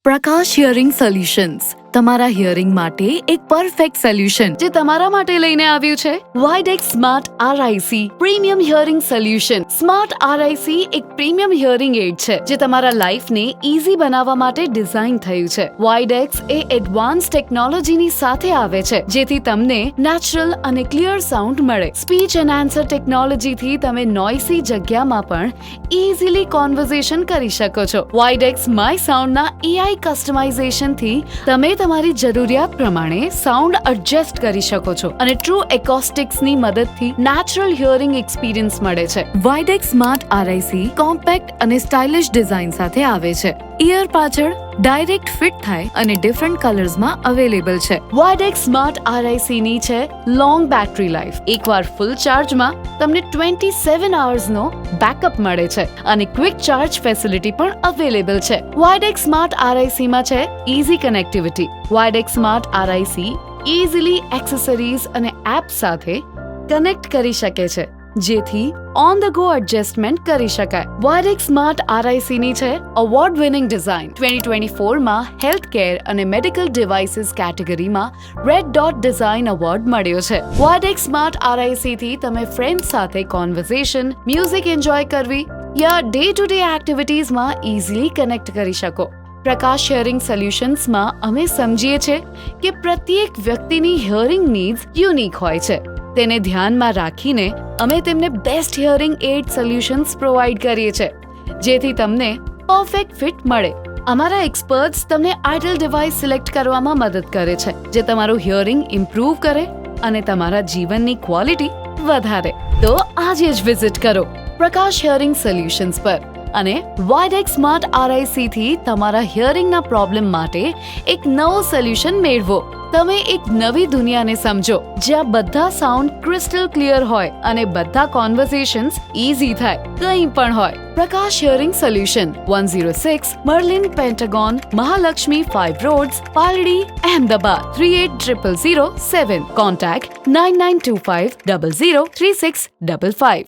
પ્રકાશ hearing solutions તમારા hearing માટે એક પરફેક્ટ સોલ્યુશન જે તમારા માટે લઈને આવ્યું છે Widex smart RIC premium hearing solution. Smart RIC એક પ્રીમિયમ હિયરિંગ એડ છે જે તમારા લાઈફને ઈઝી બનાવવા માટે ડિઝાઇન થયું છે. વાઇડેક્સ એ એડવાન્સ ટેકનોલોજીની સાથે આવે છે જેથી તમને નેચરલ અને ક્લિયર સાઉન્ડ મળે. સ્પીચ એન્ડ આન્સર ટેકનોલોજીથી તમે નોઇસી જગ્યામાં પણ ઈઝીલી કોન્વર્ઝેશન કરી શકો છો. વાઇડેક્સ માય સાઉન્ડના એઆઈ કસ્ટમાઇઝેશન થી તમે તમારી જરૂરિયાત પ્રમાણે સાઉન્ડ એડજસ્ટ કરી શકો છો અને ટ્રુ એકોસ્ટિક્સ ની મદદથી નેચરલ હિયરિંગ એક્સપિરિયન્સ મળે છે. વાઇડેક્સ સ્માર્ટ આરઆઈસી કોમ્પેક્ટ અને સ્ટાઇલિશ ડિઝાઇન સાથે આવે છે. ઇયર પાછળ ડાયરેક્ટ ફિટ થાય અને ડિફરન્ટ કલર્સમાં અવેલેબલ છે. વાઇડેક્સ સ્માર્ટ આરઆઈસી ની છે લોંગ બેટરી લાઈફ. એકવાર ફૂલ ચાર્જમાં તમને 27 અવર્સનો બેકઅપ મળે છે અને ક્વિક ચાર્જ ફેસિલિટી પણ અવેલેબલ છે. વાઇડેક્સ સ્માર્ટ આરઆઈસી માં છે easy connectivity. Widex smart RIC easily accessories અને એપ સાથે કનેક્ટ કરી શકે છે જેથી ઓન ધ ગો એડજસ્ટમેન્ટ કરી શકાય. વાઇડેક્સ સ્માર્ટ આરઆઈસી ની છે અવોર્ડ વિનિંગ ડિઝાઇન. 2024 માં હેલ્થ કેર અને મેડિકલ ડિવાઇસીસ કેટેગરીમાં રેડ ડોટ ડિઝાઇન એવોર્ડ મળ્યો છે. વાઇડેક્સ સ્માર્ટ આરઆઈસી થી તમે ફ્રેન્ડ સાથે કોન્વર્ઝેશન, મ્યુઝિક એન્જોય કરવી યા ડે ટુ ડે એક્ટિવિટીઝમાં ઈઝીલી કનેક્ટ કરી શકો. પ્રકાશ હિયરિંગ સોલ્યુશન્સમાં અમે સમજીએ છીએ કે પ્રત્યેક વ્યક્તિની હિયરિંગ નીડ્સ યુનિક હોય છે. તેને ધ્યાનમાં રાખીને અમે તેમને best hearing aid solutions provide કરીએ છીએ જેથી તમને પરફેક્ટ ફિટ મળે. અમારા એક્સપર્ટ્સ તમને આઇડલ ડિવાઇસ સિલેક્ટ કરવામાં મદદ કરે છે જે તમારું હિયરિંગ ઇમ્પ્રૂવ કરે અને તમારા જીવનની ક્વોલિટી વધારે. તો આજે જ વિઝિટ કરો પ્રકાશ હિયરિંગ સોલ્યુશન્સ પર અને વાઇડેક્સ સ્માર્ટ આરઆઈસી થી તમારા હિયરિંગના પ્રોબ્લેમ માટે એક નવો સોલ્યુશન મેળવો. તમે એક નવી દુનિયાને સમજો જ્યાં બધા સાઉન્ડ ક્રિસ્ટલ ક્લિયર હોય અને બધા કોન્વર્ઝેશન્સ ઈઝી થાય કંઈ પણ હોય. Prakash hearing solution 106 Merlin Pentagon, Mahalaxmi 5 roads, Paldi, Ahmedabad 380007. Contact 9925003655.